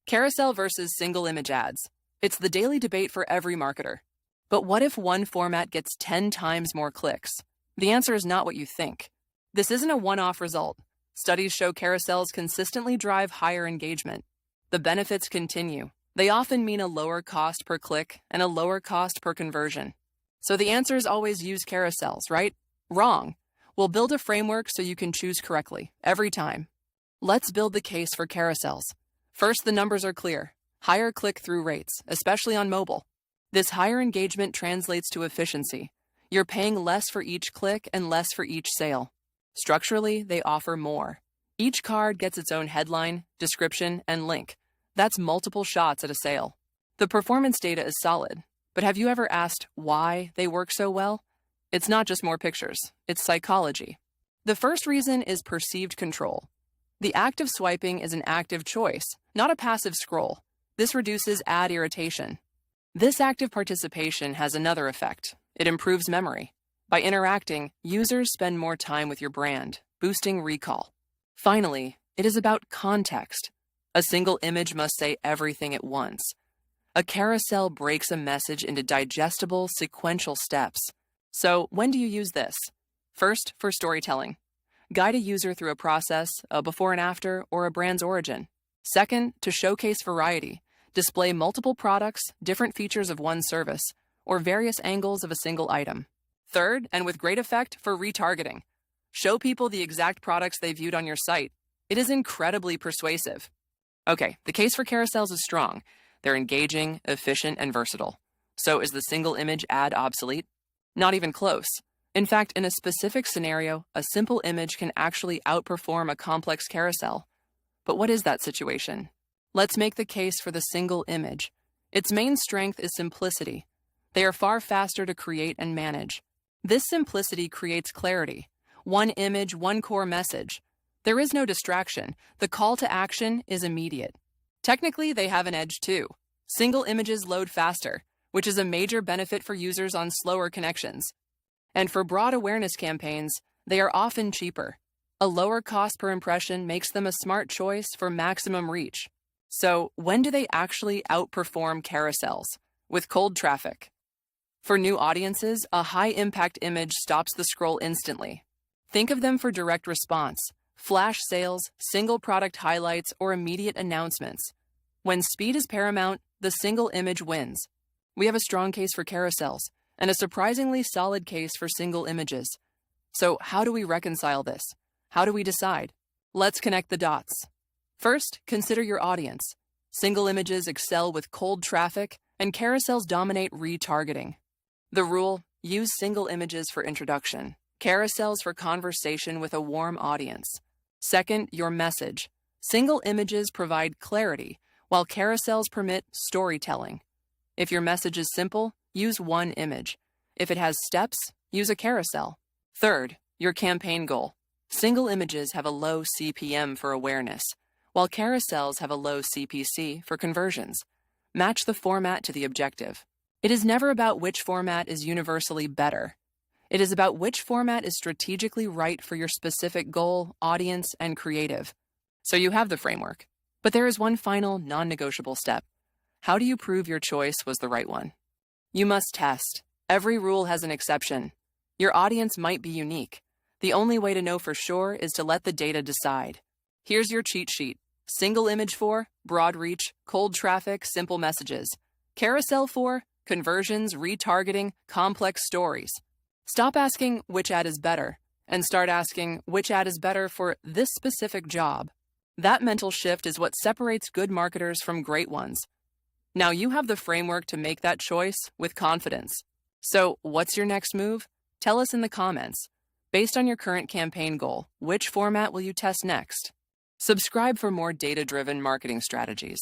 Carousel versus single image ads. It's the daily debate for every marketer. But what if one format gets 10 times more clicks? The answer is not what you think. This isn't a one-off result. Studies show carousels consistently drive higher engagement. The benefits continue. They often mean a lower cost per click and a lower cost per conversion. So the answer is always use carousels, right? Wrong. We'll build a framework so you can choose correctly, every time. Let's build the case for carousels. First, the numbers are clear. Higher click-through rates, especially on mobile. This higher engagement translates to efficiency. You're paying less for each click and less for each sale. Structurally, they offer more. Each card gets its own headline, description, and link. That's multiple shots at a sale. The performance data is solid, but have you ever asked why they work so well? It's not just more pictures, it's psychology. The first reason is perceived control. The act of swiping is an active choice, not a passive scroll. This reduces ad irritation. This active participation has another effect. It improves memory. By interacting, users spend more time with your brand, boosting recall. Finally, it is about context. A single image must say everything at once. A carousel breaks a message into digestible, sequential steps. So, when do you use this? First, for storytelling. Guide a user through a process, a before and after, or a brand's origin. Second, to showcase variety. Display multiple products, different features of one service, or various angles of a single item. Third, and with great effect, for retargeting. Show people the exact products they viewed on your site. It is incredibly persuasive. Okay, the case for carousels is strong. They're engaging, efficient, and versatile. So is the single image ad obsolete? Not even close. In fact, in a specific scenario, a simple image can actually outperform a complex carousel. But what is that situation? Let's make the case for the single image. Its main strength is simplicity. They are far faster to create and manage. This simplicity creates clarity. One image, one core message. There is no distraction. The call to action is immediate. Technically, they have an edge too. Single images load faster, which is a major benefit for users on slower connections. And for broad awareness campaigns, they are often cheaper. A lower cost per impression makes them a smart choice for maximum reach. So, when do they actually outperform carousels? With cold traffic. For new audiences, a high-impact image stops the scroll instantly. Think of them for direct response, flash sales, single product highlights, or immediate announcements. When speed is paramount, the single image wins. We have a strong case for carousels, and a surprisingly solid case for single images. So how do we reconcile this? How do we decide? Let's connect the dots. First, consider your audience. Single images excel with cold traffic, and carousels dominate retargeting. The rule: use single images for introduction, carousels for conversation with a warm audience. Second, your message. Single images provide clarity, while carousels permit storytelling. If your message is simple, use one image. If it has steps, use a carousel. Third, your campaign goal. Single images have a low CPM for awareness, while carousels have a low CPC for conversions. Match the format to the objective. It is never about which format is universally better. It is about which format is strategically right for your specific goal, audience, and creative. So you have the framework. But there is one final, non-negotiable step. How do you prove your choice was the right one? You must test. Every rule has an exception. Your audience might be unique. The only way to know for sure is to let the data decide. Here's your cheat sheet. Single image for broad reach, cold traffic, simple messages. Carousel for conversions, retargeting, complex stories. Stop asking which ad is better and start asking which ad is better for this specific job. That mental shift is what separates good marketers from great ones. Now you have the framework to make that choice with confidence. So what's your next move? Tell us in the comments. Based on your current campaign goal, which format will you test next? Subscribe for more data-driven marketing strategies.